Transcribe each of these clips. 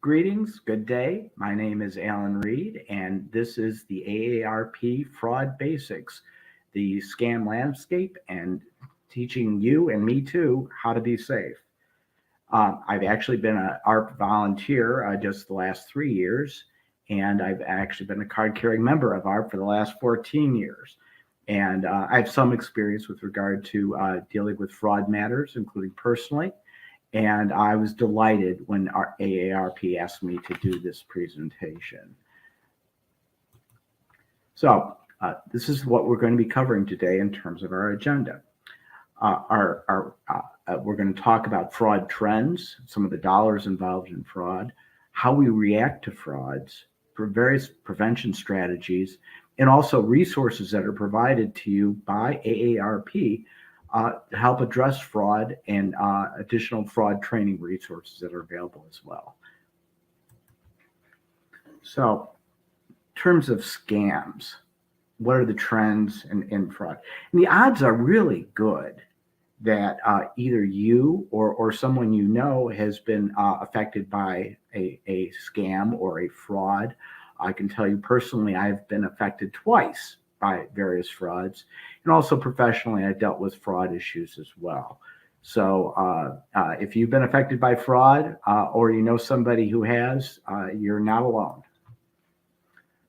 Greetings, good day. My name is Alan Reed, and this is the AARP Fraud Basics, the scam landscape, and teaching you and me too how to be safe. I've actually been an AARP volunteer just the last 3 years, and I've actually been a card-carrying member of AARP for the last 14 years. And I have some experience with regard to dealing with fraud matters, including personally. And I was delighted when our AARP asked me to do this presentation. So this is what we're going to be covering today in terms of our agenda. We're going to talk about fraud trends, some of the dollars involved in fraud, how we react to frauds, for various prevention strategies, and also resources that are provided to you by AARP to help address fraud and additional fraud training resources that are available as well. So in terms of scams, what are the trends in fraud? And the odds are really good that either you or someone you know has been affected by a scam or a fraud. I can tell you personally, I've been affected twice by various frauds, and also professionally, I dealt with fraud issues as well. So if you've been affected by fraud or you know somebody who has, you're not alone.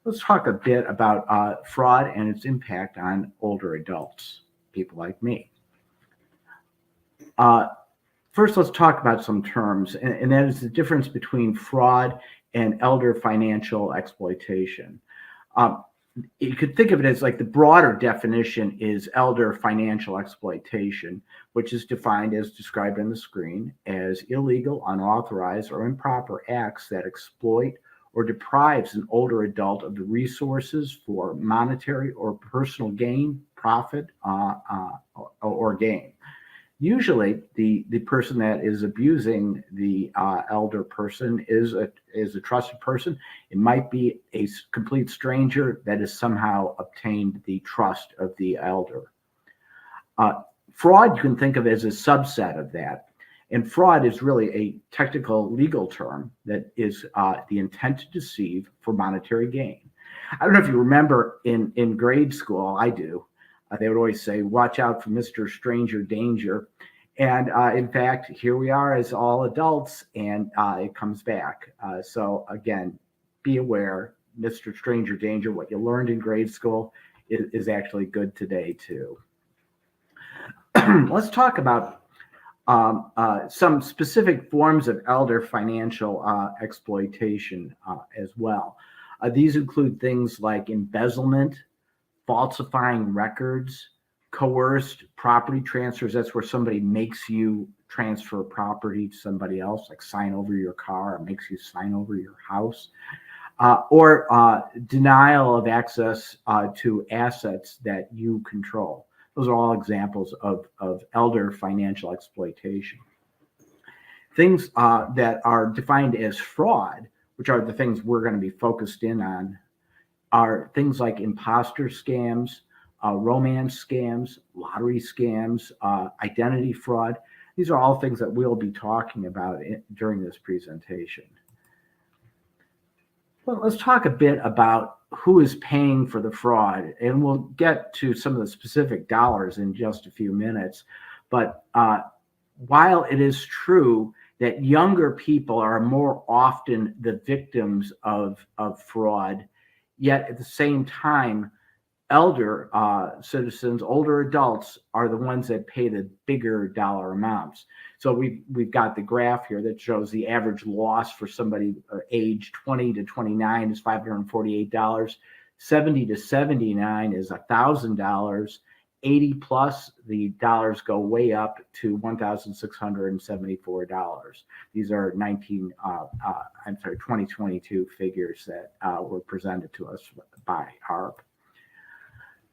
Let's talk a bit about fraud and its impact on older adults, people like me. First, let's talk about some terms, and that is the difference between fraud and elder financial exploitation. You could think of it as like the broader definition is elder financial exploitation, which is defined as described on the screen as illegal, unauthorized, or improper acts that exploit or deprives an older adult of the resources for monetary or personal gain, profit, or gain. Usually, the person that is abusing the elder person is a trusted person. It might be a complete stranger that has somehow obtained the trust of the elder. Fraud, you can think of as a subset of that. And fraud is really a technical legal term that is the intent to deceive for monetary gain. I don't know if you remember in grade school, I do. They would always say, watch out for Mr. Stranger Danger. And in fact, here we are as all adults, and it comes back. So again, be aware, Mr. Stranger Danger, what you learned in grade school is actually good today too. Let's talk about some specific forms of elder financial exploitation as well. These include things like embezzlement, falsifying records, coerced property transfers. That's where somebody makes you transfer property to somebody else, like sign over your car, or makes you sign over your house, or denial of access to assets that you control. Those are all examples of elder financial exploitation. Things that are defined as fraud, which are the things we're going to be focused in on, are things like imposter scams, romance scams, lottery scams, identity fraud. These are all things that we'll be talking about during this presentation. Well, let's talk a bit about who is paying for the fraud, and we'll get to some of the specific dollars in just a few minutes. But while it is true that younger people are more often the victims of fraud, yet at the same time, elder citizens, older adults, are the ones that pay the bigger dollar amounts. So we've got the graph here that shows the average loss for somebody age 20 to 29 is $548. 70 to 79 is $1,000. 80 plus, the dollars go way up to $1,674. These are 2022 figures that were presented to us by AARP.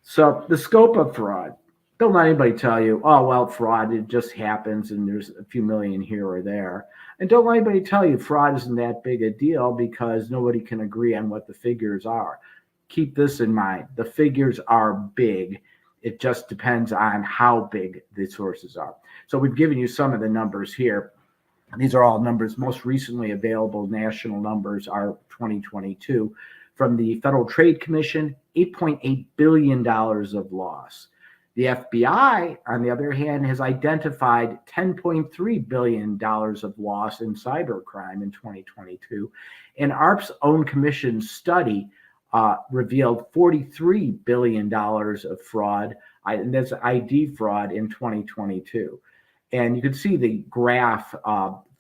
So the scope of fraud, don't let anybody tell you, oh, well, fraud, it just happens and there's a few million here or there. And don't let anybody tell you fraud isn't that big a deal because nobody can agree on what the figures are. Keep this in mind. The figures are big. It just depends on how big the sources are. So we've given you some of the numbers here. These are all numbers. Most recently available national numbers are 2022 from the Federal Trade Commission, $8.8 billion of loss. The FBI, on the other hand, has identified $10.3 billion of loss in cybercrime in 2022. And AARP's own commission study revealed $43 billion of fraud, and that's ID fraud in 2022. And you can see the graph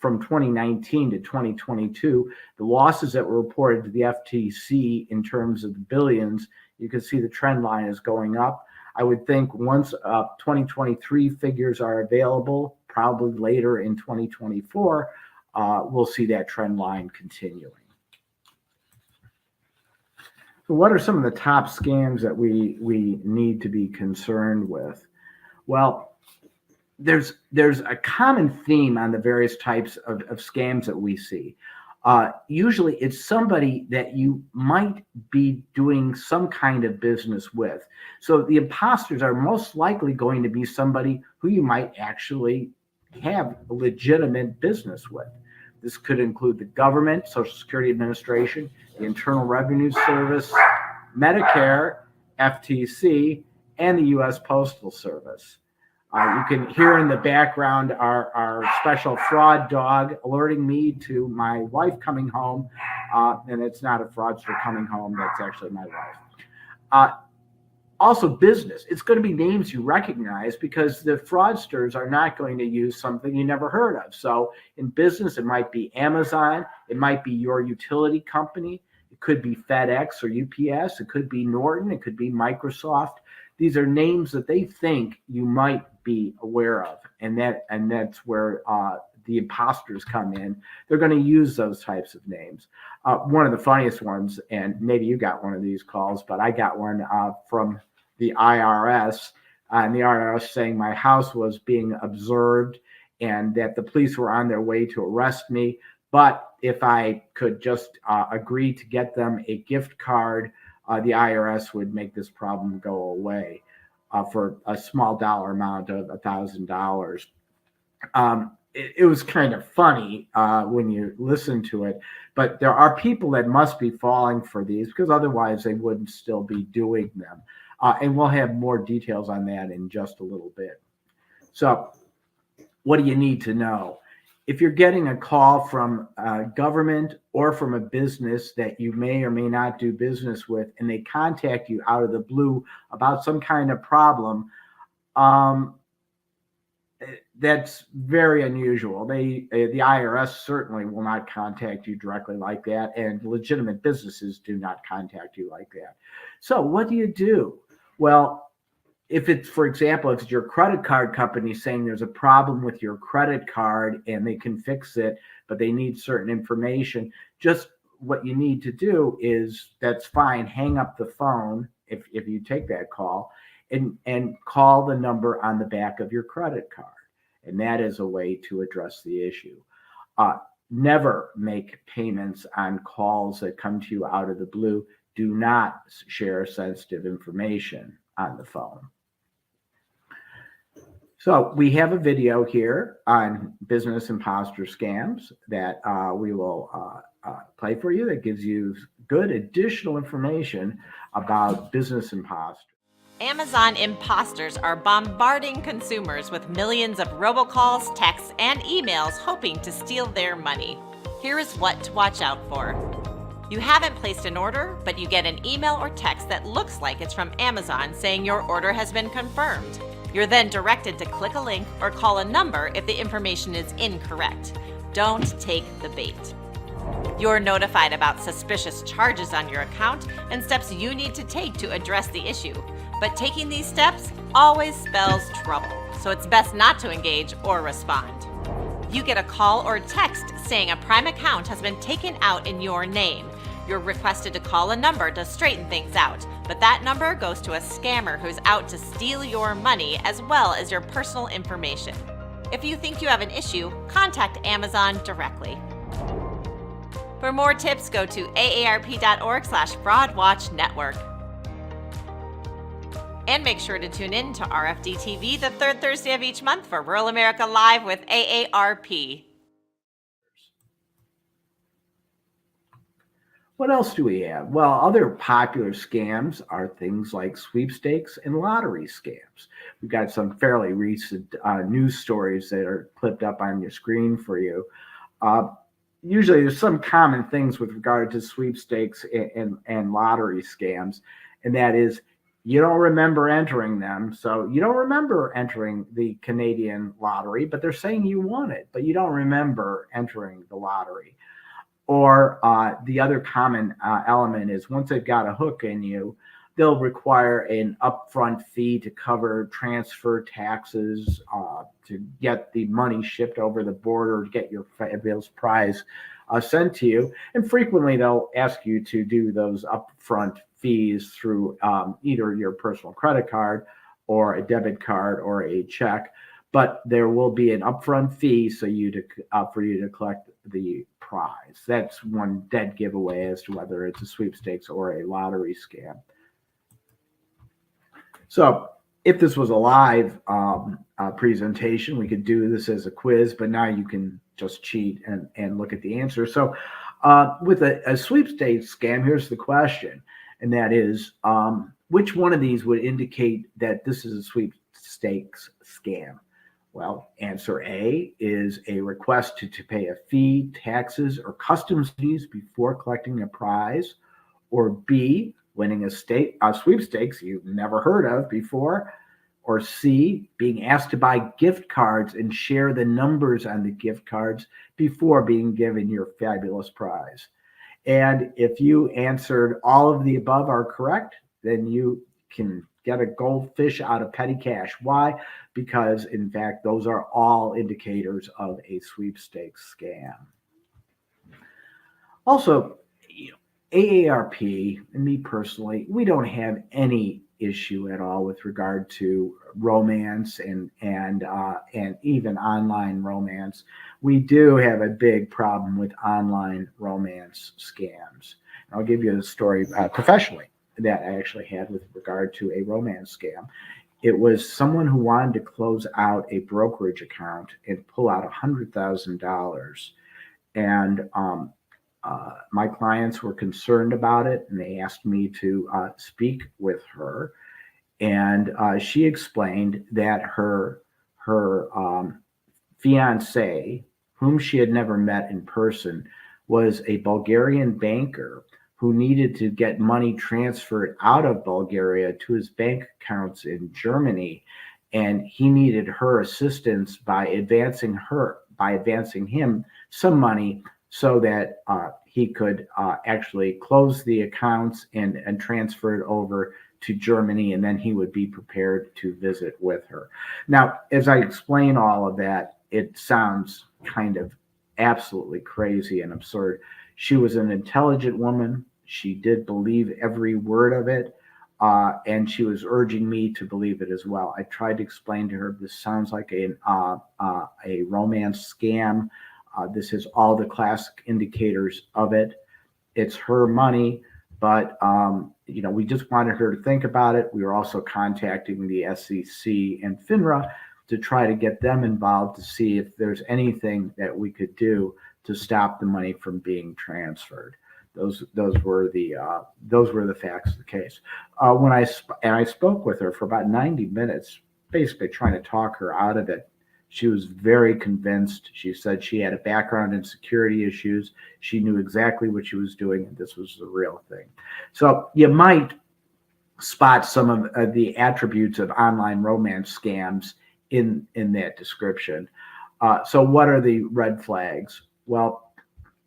from 2019 to 2022, the losses that were reported to the FTC in terms of the billions, you can see the trend line is going up. I would think once 2023 figures are available, probably later in 2024, we'll see that trend line continuing. So what are some of the top scams that we need to be concerned with? Well, there's a common theme on the various types of scams that we see. Usually it's somebody that you might be doing some kind of business with. So the imposters are most likely going to be somebody who you might actually have a legitimate business with. This could include the government, Social Security Administration, the Internal Revenue Service, Medicare, FTC, and the U.S. Postal Service. You can hear in the background our special fraud dog alerting me to my wife coming home, and it's not a fraudster coming home, that's actually my wife. Also business, it's going to be names you recognize because the fraudsters are not going to use something you never heard of. So in business, it might be Amazon, it might be your utility company, it could be FedEx or UPS, it could be Norton, it could be Microsoft. These are names that they think you might be aware of, and that's where the imposters come in. They're going to use those types of names. One of the funniest ones, and maybe you got one of these calls, but I got one from the IRS, and the IRS saying my house was being observed and that the police were on their way to arrest me, but if I could just agree to get them a gift card, the IRS would make this problem go away for a small dollar amount of $1,000. It was kind of funny when you listen to it, but there are people that must be falling for these because otherwise they wouldn't still be doing them. And we'll have more details on that in just a little bit. So what do you need to know? If you're getting a call from a government or from a business that you may or may not do business with, and they contact you out of the blue about some kind of problem, that's very unusual. The IRS certainly will not contact you directly like that, and legitimate businesses do not contact you like that. So what do you do? Well, if it's, for example, if it's your credit card company saying there's a problem with your credit card and they can fix it, but they need certain information, just what you need to do is, that's fine, hang up the phone if you take that call and call the number on the back of your credit card. And that is a way to address the issue. Never make payments on calls that come to you out of the blue. Do not share sensitive information on the phone. So we have a video here on business imposter scams that we will play for you that gives you good additional information about business imposters. Amazon imposters are bombarding consumers with millions of robocalls, texts, and emails hoping to steal their money. Here is what to watch out for. You haven't placed an order, but you get an email or text that looks like it's from Amazon saying your order has been confirmed. You're then directed to click a link or call a number if the information is incorrect. Don't take the bait. You're notified about suspicious charges on your account and steps you need to take to address the issue. But taking these steps always spells trouble, so it's best not to engage or respond. You get a call or text saying a Prime account has been taken out in your name. You're requested to call a number to straighten things out, but that number goes to a scammer who's out to steal your money as well as your personal information. If you think you have an issue, contact Amazon directly. For more tips, go to aarp.org/Fraud Watch Network. And make sure to tune in to RFD TV the third Thursday of each month for Rural America Live with AARP. What else do we have? Well, other popular scams are things like sweepstakes and lottery scams. We've got some fairly recent news stories that are clipped up on your screen for you. Uh, Usually there's some common things with regard to sweepstakes and lottery scams, and that is you don't remember entering them. So you don't remember entering the Canadian lottery, but they're saying you won it, but you don't remember entering the lottery. Or the other common element is once they've got a hook in you, they'll require an upfront fee to cover transfer taxes, to get the money shipped over the border, to get your fabulous prize sent to you. And frequently they'll ask you to do those upfront fees through either your personal credit card or a debit card or a check. But there will be an upfront fee for you to collect the prize. That's one dead giveaway as to whether it's a sweepstakes or a lottery scam. So if this was a live presentation, we could do this as a quiz, but now you can just cheat and look at the answer. So with a sweepstakes scam, here's the question, and that is, which one of these would indicate that this is a sweepstakes scam? Well, answer A is a request to pay a fee, taxes, or customs fees before collecting a prize. Or B, winning a sweepstakes you've never heard of before. Or C, being asked to buy gift cards and share the numbers on the gift cards before being given your fabulous prize. And if you answered all of the above are correct, then you can get a goldfish out of petty cash. Why? Because, in fact, those are all indicators of a sweepstakes scam. Also, AARP and me personally, we don't have any issue at all with regard to romance and even online romance. We do have a big problem with online romance scams. I'll give you a story professionally that I actually had with regard to a romance scam. It was someone who wanted to close out a brokerage account and pull out $100,000. And my clients were concerned about it, and they asked me to speak with her. And she explained that her fiance, whom she had never met in person, was a Bulgarian banker who needed to get money transferred out of Bulgaria to his bank accounts in Germany. And he needed her assistance by advancing him some money so that he could actually close the accounts and transfer it over to Germany, and then he would be prepared to visit with her. Now, as I explain all of that, it sounds kind of absolutely crazy and absurd. She was an intelligent woman. She did believe every word of it, and she was urging me to believe it as well. I tried to explain to her, this sounds like a romance scam. This has all the classic indicators of it. It's her money, but we just wanted her to think about it. We were also contacting the SEC and FINRA to try to get them involved to see if there's anything that we could do to stop the money from being transferred. Those were the facts of the case. When I spoke with her for about 90 minutes, basically trying to talk her out of it. She was very convinced. She said she had a background in security issues. She knew exactly what she was doing, and this was the real thing. So you might spot some of the attributes of online romance scams in that description. So what are the red flags? Well,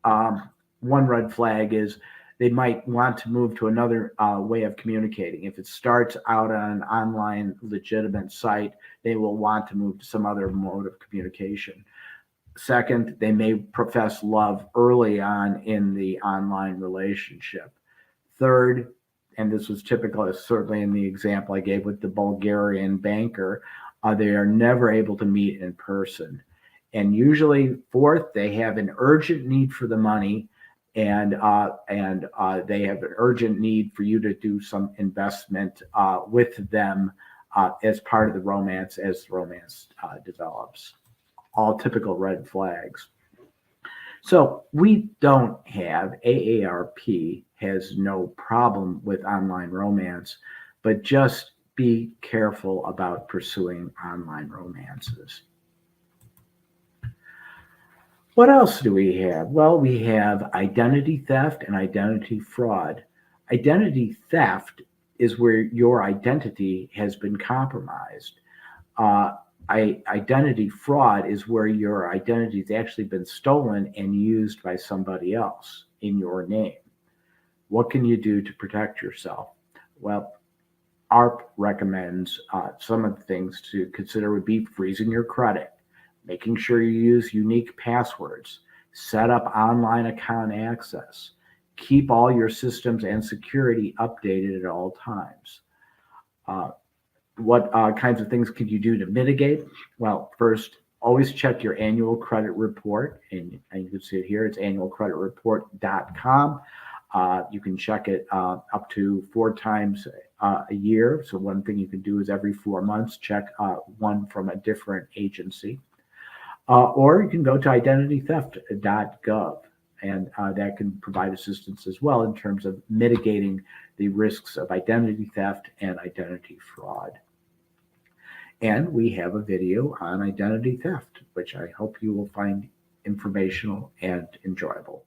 one red flag is they might want to move to another way of communicating. If it starts out on an online legitimate site, they will want to move to some other mode of communication. Second, they may profess love early on in the online relationship. Third, and this was typical, certainly in the example I gave with the Bulgarian banker, they are never able to meet in person. And usually, fourth, they have an urgent need for the money, and they have an urgent need for you to do some investment with them as part of the romance as the romance develops. All typical red flags. So we don't have, AARP has no problem with online romance, but just be careful about pursuing online romances. What else do we have? Well, we have identity theft and identity fraud. Identity theft is where your identity has been compromised. Uh, Identity fraud is where your identity has actually been stolen and used by somebody else in your name. What can you do to protect yourself? Well, AARP recommends some of the things to consider would be freezing your credit, making sure you use unique passwords, set up online account access, keep all your systems and security updated at all times. Uh, what kinds of things could you do to mitigate? Well, first, always check your annual credit report, and you can see it here. It's annualcreditreport.com. You can check it up to 4 times a year. So one thing you can do is every 4 months, check one from a different agency. Or you can go to identitytheft.gov, and that can provide assistance as well in terms of mitigating the risks of identity theft and identity fraud. And we have a video on identity theft, which I hope you will find informational and enjoyable.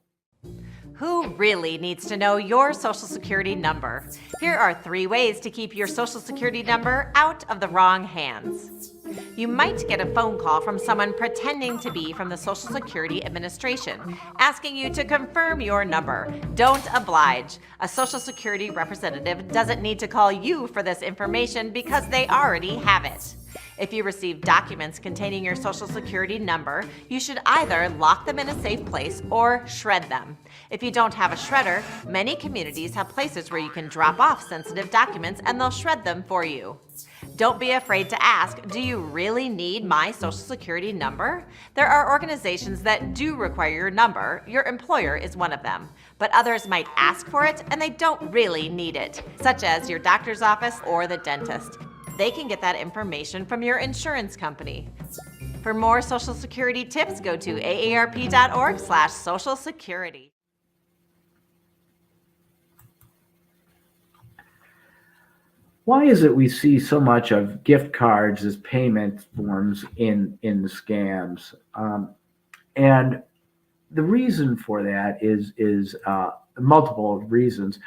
Who really needs to know your Social Security number? Here are 3 ways to keep your Social Security number out of the wrong hands. You might get a phone call from someone pretending to be from the Social Security Administration, asking you to confirm your number. Don't oblige. A Social Security representative doesn't need to call you for this information because they already have it. If you receive documents containing your Social Security number, you should either lock them in a safe place or shred them. If you don't have a shredder, many communities have places where you can drop off sensitive documents and they'll shred them for you. Don't be afraid to ask, do you really need my Social Security number? There are organizations that do require your number. Your employer is one of them. But others might ask for it and they don't really need it, such as your doctor's office or the dentist. They can get that information from your insurance company. For more Social Security tips, go to aarp.org/Social Security. Why is it we see so much of gift cards as payment forms in the scams? And the reason for that is multiple reasons.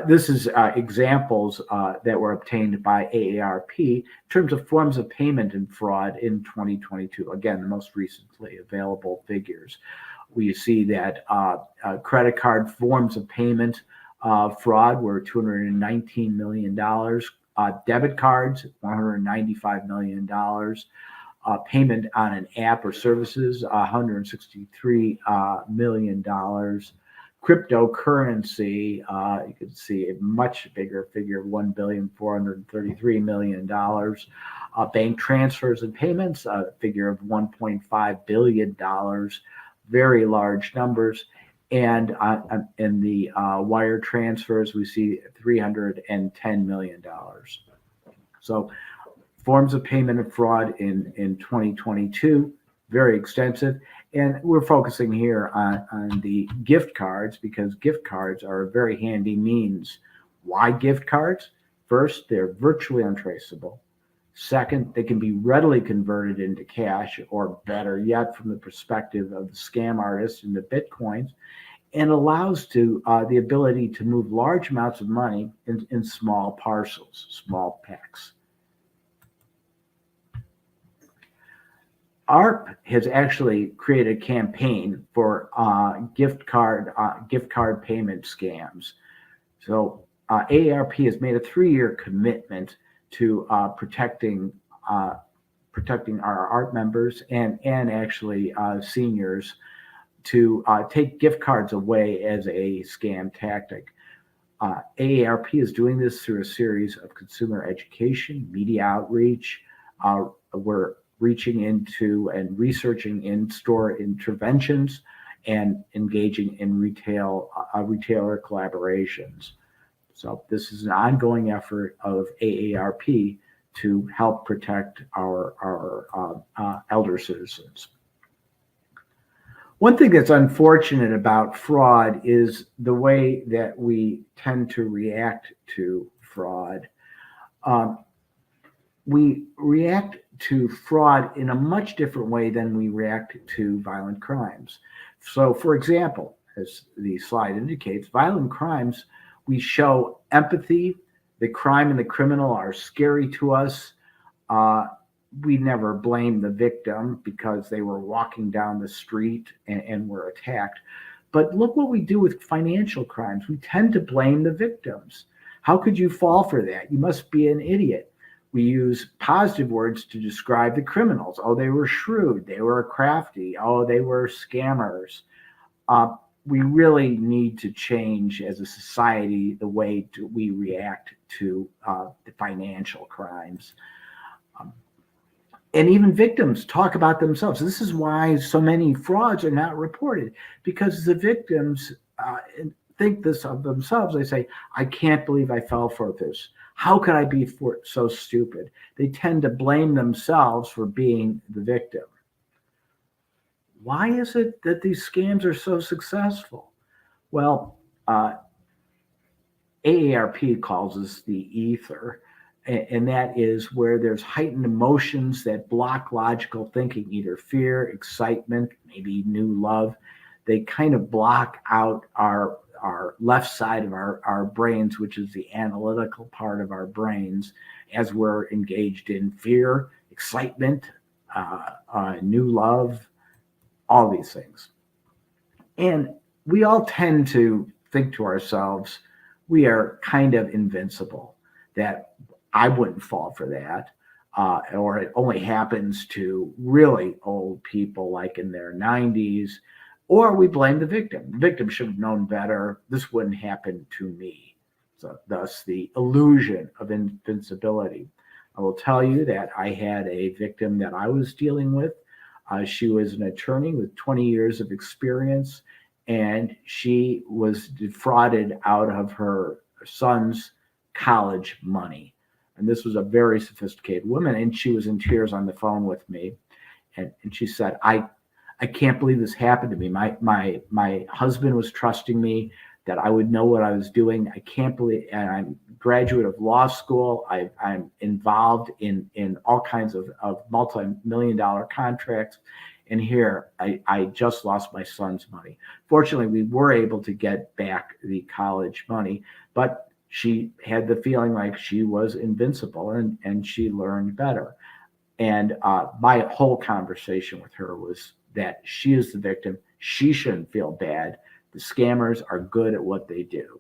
This is examples that were obtained by AARP in terms of forms of payment and fraud in 2022. Again, the most recently available figures. We see that credit card forms of payment fraud were $219 million. Debit cards, $195 million. Payment on an app or services, $163 million. Cryptocurrency, you can see a much bigger figure of $1,433 million. Bank transfers and payments, a figure of $1.5 billion, very large numbers. And in the wire transfers, we see $310 million. So forms of payment and fraud in 2022, very extensive. And we're focusing here on the gift cards because gift cards are a very handy means. Why gift cards? First, they're virtually untraceable. Second, they can be readily converted into cash, or better yet, from the perspective of the scam artist, into bitcoins, and allows the ability to move large amounts of money in small parcels, small packs. AARP has actually created a campaign for gift card payment scams. So AARP has made a 3-year commitment to protecting our AARP members and actually seniors to take gift cards away as a scam tactic. AARP is doing this through a series of consumer education, media outreach. We're reaching into and researching in-store interventions and engaging in retailer collaborations. So this is an ongoing effort of AARP to help protect our elder citizens. One thing that's unfortunate about fraud is the way that we tend to react to fraud. Um, we react to fraud in a much different way than we react to violent crimes. So, for example, as the slide indicates, violent crimes, we show empathy. The crime and the criminal are scary to us. Uh, we never blame the victim because they were walking down the street and were attacked. But look what we do with financial crimes. We tend to blame the victims. How could you fall for that? You must be an idiot. We use positive words to describe the criminals. Oh, they were shrewd. They were crafty. Oh, they were scammers. Uh, we really need to change as a society the way we react to the financial crimes. Um, and even victims talk about themselves. This is why so many frauds are not reported, because the victims think this of themselves. They say, I can't believe I fell for this. How could I be so stupid? They tend to blame themselves for being the victim. Why is it that these scams are so successful? Well, AARP calls this the ether, and that is where there's heightened emotions that block logical thinking, either fear, excitement, maybe new love. They kind of block out our left side of our brains, which is the analytical part of our brains, as we're engaged in fear, excitement, new love, all these things. And we all tend to think to ourselves, we are kind of invincible, that I wouldn't fall for that. Or it only happens to really old people like in their 90s, or we blame the victim. The victim should have known better. This wouldn't happen to me. So thus the illusion of invincibility. I will tell you that I had a victim that I was dealing with. She was an attorney with 20 years of experience, and she was defrauded out of her son's college money. And this was a very sophisticated woman, and she was in tears on the phone with me. And she said, I can't believe this happened to me. My husband was trusting me that I would know what I was doing. I can't believe, and I'm a graduate of law school. I'm involved in all kinds of multi-million-dollar contracts. And here, I just lost my son's money. Fortunately, we were able to get back the college money, but she had the feeling like she was invincible, and she learned better. And my whole conversation with her was that she is the victim. She shouldn't feel bad. The scammers are good at what they do.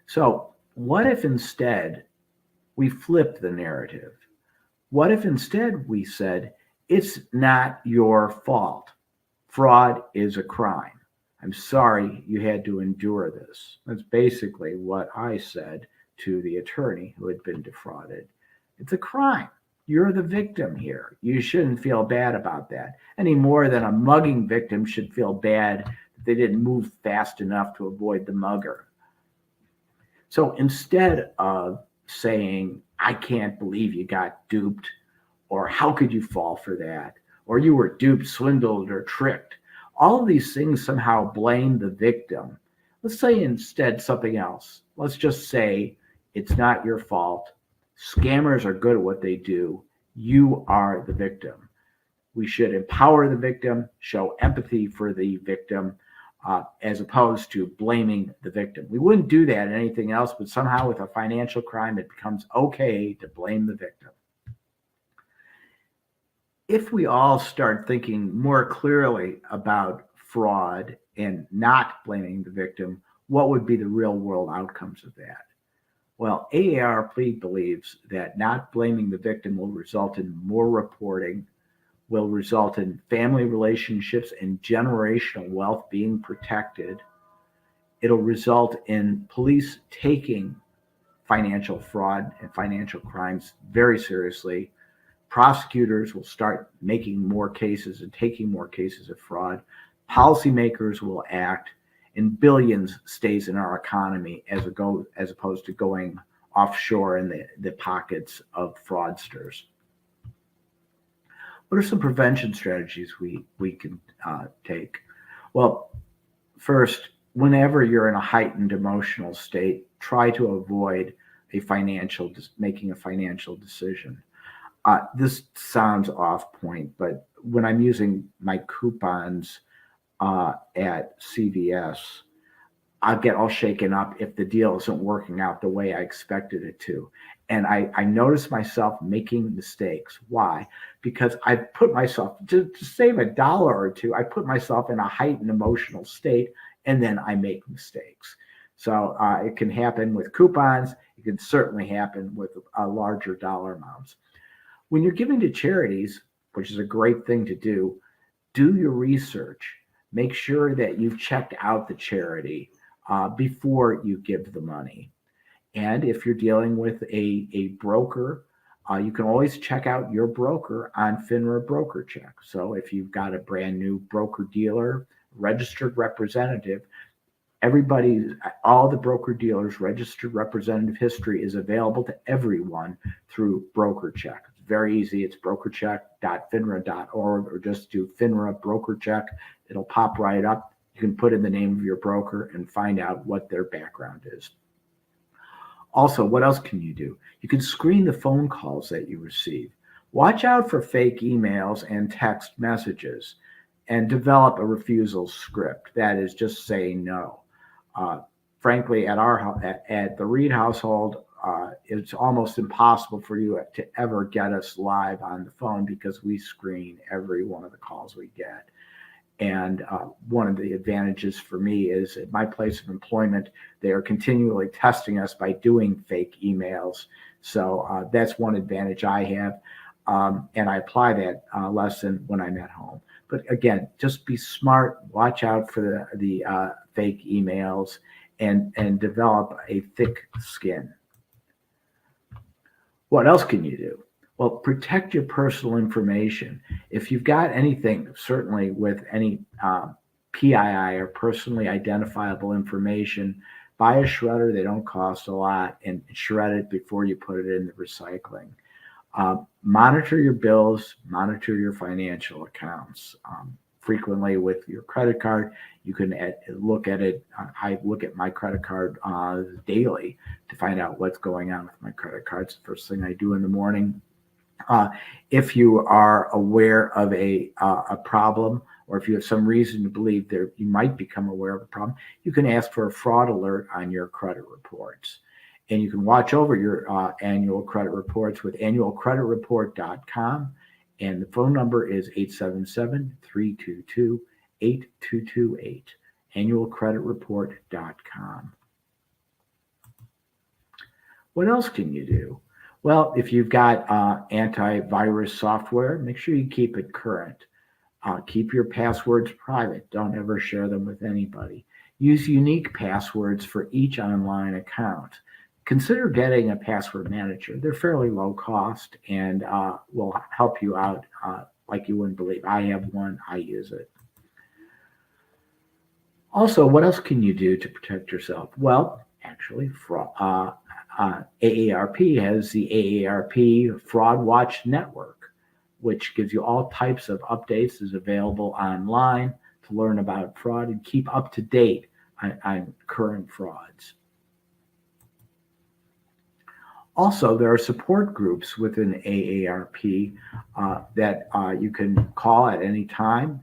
So what if instead we flipped the narrative? What if instead we said, it's not your fault. Fraud is a crime. I'm sorry you had to endure this. That's basically what I said to the attorney who had been defrauded. It's a crime. You're the victim here. You shouldn't feel bad about that any more than a mugging victim should feel bad that they didn't move fast enough to avoid the mugger. So instead of saying, I can't believe you got duped, or how could you fall for that, or you were duped, swindled, or tricked, all of these things somehow blame the victim. Let's say instead something else. Let's just say it's not your fault. Scammers are good at what they do. You are the victim. We should empower the victim, show empathy for the victim, as opposed to blaming the victim. We wouldn't do that in anything else, but somehow with a financial crime, it becomes okay to blame the victim. If we all start thinking more clearly about fraud and not blaming the victim, what would be the real world outcomes of that? Well, AARP believes that not blaming the victim will result in more reporting, will result in family relationships and generational wealth being protected. It'll result in police taking financial fraud and financial crimes very seriously. Prosecutors will start making more cases and taking more cases of fraud. Policymakers will act, and billions stays in our economy as opposed to going offshore in the pockets of fraudsters. What are some prevention strategies we can take? Well, first, whenever you're in a heightened emotional state, try to avoid making a financial decision. This sounds off point, but when I'm using my coupons at CVS, I'll get all shaken up if the deal isn't working out the way I expected it to. And I notice myself making mistakes. Why? Because I put myself, to save a dollar or two, I put myself in a heightened emotional state, and then I make mistakes. So it can happen with coupons. It can certainly happen with larger dollar amounts. When you're giving to charities, which is a great thing to do your research. Make sure that you've checked out the charity before you give the money. And if you're dealing with a broker, you can always check out your broker on FINRA Broker Check. So if you've got a brand new broker dealer, registered representative, all the broker dealers' registered representative history is available to everyone through Broker Check. It's very easy. It's brokercheck.finra.org, or just do FINRA Broker Check. It'll pop right up. You can put in the name of your broker and find out what their background is. Also, what else can you do? You can screen the phone calls that you receive. Watch out for fake emails and text messages, and develop a refusal script. That is, just say no. Frankly, at the Reed household, it's almost impossible for you to ever get us live on the phone because we screen every one of the calls we get. And one of the advantages for me is at my place of employment, they are continually testing us by doing fake emails. So that's one advantage I have. And I apply that lesson when I'm at home. But again, just be smart, watch out for the fake emails, and develop a thick skin. What else can you do? Well, protect your personal information. If you've got anything, certainly with any PII or personally identifiable information, buy a shredder. They don't cost a lot, and shred it before you put it in the recycling. Monitor your bills, monitor your financial accounts. Frequently with your credit card, you can look at it. I look at my credit card daily to find out what's going on with my credit cards. The first thing I do in the morning. If you are aware of a problem, or if you have some reason to believe you might become aware of a problem, you can ask for a fraud alert on your credit reports. And you can watch over your annual credit reports with annualcreditreport.com. And the phone number is 877-322-8228, annualcreditreport.com. What else can you do? Well, if you've got antivirus software, make sure you keep it current. Keep your passwords private. Don't ever share them with anybody. Use unique passwords for each online account. Consider getting a password manager. They're fairly low cost and will help you out like you wouldn't believe. I have one. I use it. Also, what else can you do to protect yourself? Well, actually, AARP has the AARP Fraud Watch Network, which gives you all types of updates. Is available online to learn about fraud and keep up to date on current frauds. Also, there are support groups within AARP that you can call at any time.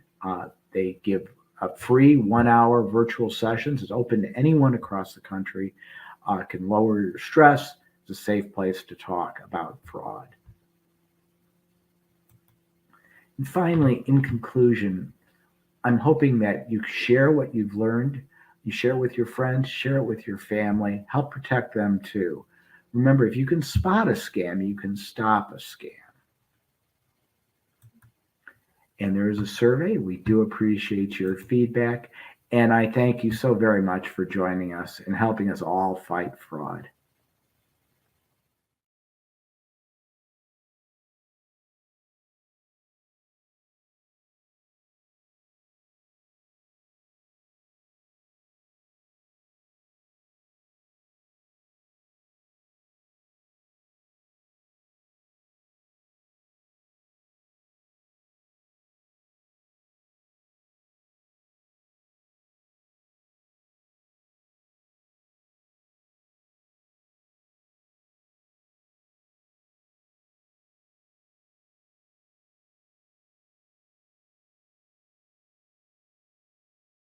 They give a free 1-hour virtual sessions. It's open to anyone across the country. It can lower your stress. It's a safe place to talk about fraud. And finally, in conclusion, I'm hoping that you share what you've learned. You share it with your friends, share it with your family, help protect them too. Remember, if you can spot a scam, you can stop a scam. And there is a survey. We do appreciate your feedback. And I thank you so very much for joining us and helping us all fight fraud.